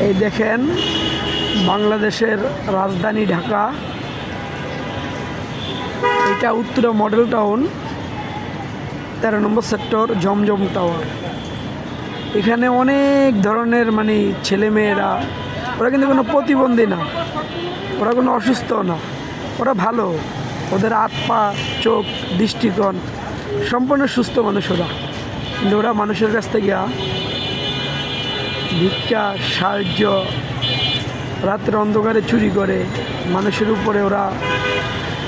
এই দেখেন বাংলাদেশের রাজধানী ঢাকা, এটা উত্তরা মডেল টাউন 13 নম্বর সেক্টর জমজম টাওয়ার। এখানে অনেক ধরনের ছেলেমেয়েরা, ওরা কিন্তু কোনো প্রতিবন্ধী না, ওরা কোনো অসুস্থ না, ওরা ভালো, ওদের হাত পা চোখ দৃষ্টিকোণ সম্পূর্ণ সুস্থ মানুষ ওরা। কিন্তু ওরা মানুষের কাছ থেকে ভিক্ষা সাহায্য, রাতের অন্ধকারে চুরি করে, মানুষের উপরে ওরা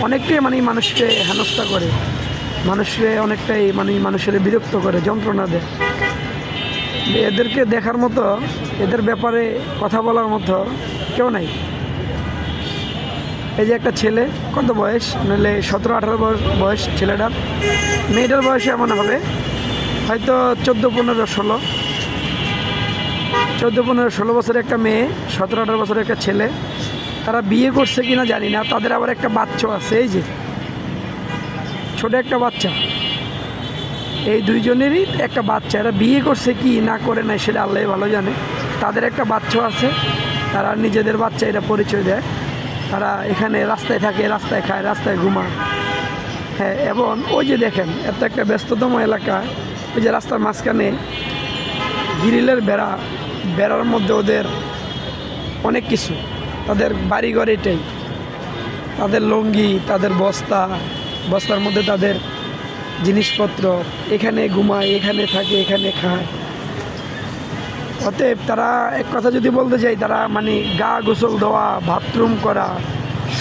অনেকটাই মানুষকে হেনস্থা করে, মানুষকে অনেকটাই মানুষের বিরক্ত করে, যন্ত্রণা দেয়। এদেরকে দেখার মতো, এদের ব্যাপারে কথা বলার মতো কেউ নাই। এই যে একটা ছেলে, কত বয়স, নাহলে 17-18 বয়স ছেলেটার, মেয়েটার বয়সে এমন হবে হয়তো 14-15-16 বছরের একটা মেয়ে, 17-18 বছরের একটা ছেলে। তারা বিয়ে করছে কিনা জানি না, তাদের আবার একটা বাচ্চা আছে, এই যে ছোট একটা বাচ্চা, এই দুইজনেরই একটা বাচ্চা। এরা বিয়ে করছে কি না করে নাই সেটা আল্লাহ ভালো জানে। তাদের একটা বাচ্চা আছে, তারা নিজেদের বাচ্চা এটা পরিচয় দেয়। তারা এখানে রাস্তায় থাকে, রাস্তায় খায়, রাস্তায় ঘুমায়। হ্যাঁ, এবং ওই যে দেখেন এত একটা ব্যস্ততম এলাকা, ওই যে রাস্তার মাঝখানে গ্রিলের বেড়ার মধ্যে ওদের অনেক কিছু, তাদের বাড়িঘর এটাই, তাদের লুঙ্গি, তাদের বস্তার মধ্যে তাদের জিনিসপত্র, এখানে ঘুমায়, এখানে থাকে, এখানে খায়। অতএব তারা এক কথা যদি বলতে যাই, তারা গা গোসল দেওয়া, বাথরুম করা,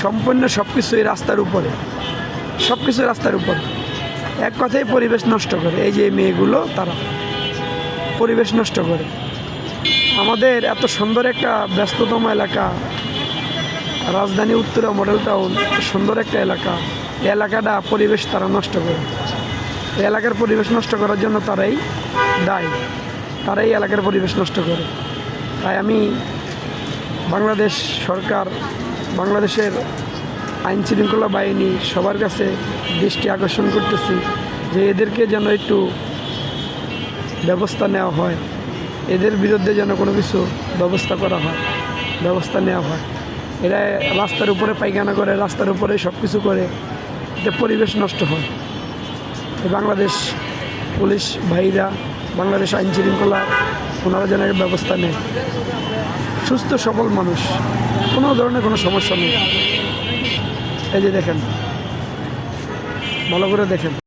সম্পূর্ণ সব কিছুই রাস্তার উপরে, সব কিছু রাস্তার উপরে। এক কথায় পরিবেশ নষ্ট করে। এই যে মেয়েগুলো, তারা পরিবেশ নষ্ট করে। আমাদের এত সুন্দর একটা ব্যস্ততম এলাকা, রাজধানী উত্তরা মডেল টাউন, সুন্দর একটা এলাকা, এই এলাকাটা পরিবেশ তারা নষ্ট করে। এই এলাকার পরিবেশ নষ্ট করার জন্য তারাই দায়ী, তারাই এলাকার পরিবেশ নষ্ট করে। তাই আমি বাংলাদেশ সরকার, বাংলাদেশের আইন শৃঙ্খলা বাহিনী সবার কাছে দৃষ্টি আকর্ষণ করতেছি যে এদেরকে যেন একটু ব্যবস্থা নেওয়া হয়, এদের বিরুদ্ধে যেন কোনো কিছু ব্যবস্থা নেওয়া হয়। এরা রাস্তার উপরে পায়খানা করে, রাস্তার উপরে সব কিছু করে, এতে পরিবেশ নষ্ট হয়। বাংলাদেশ পুলিশ ভাইরা, বাংলাদেশ আইন শৃঙ্খলা, ওনারা যেন এর ব্যবস্থা নেয়। সুস্থ সবল মানুষ, কোনো ধরনের কোনো সমস্যা নেই। এই যে দেখেন, ভালো করে দেখেন।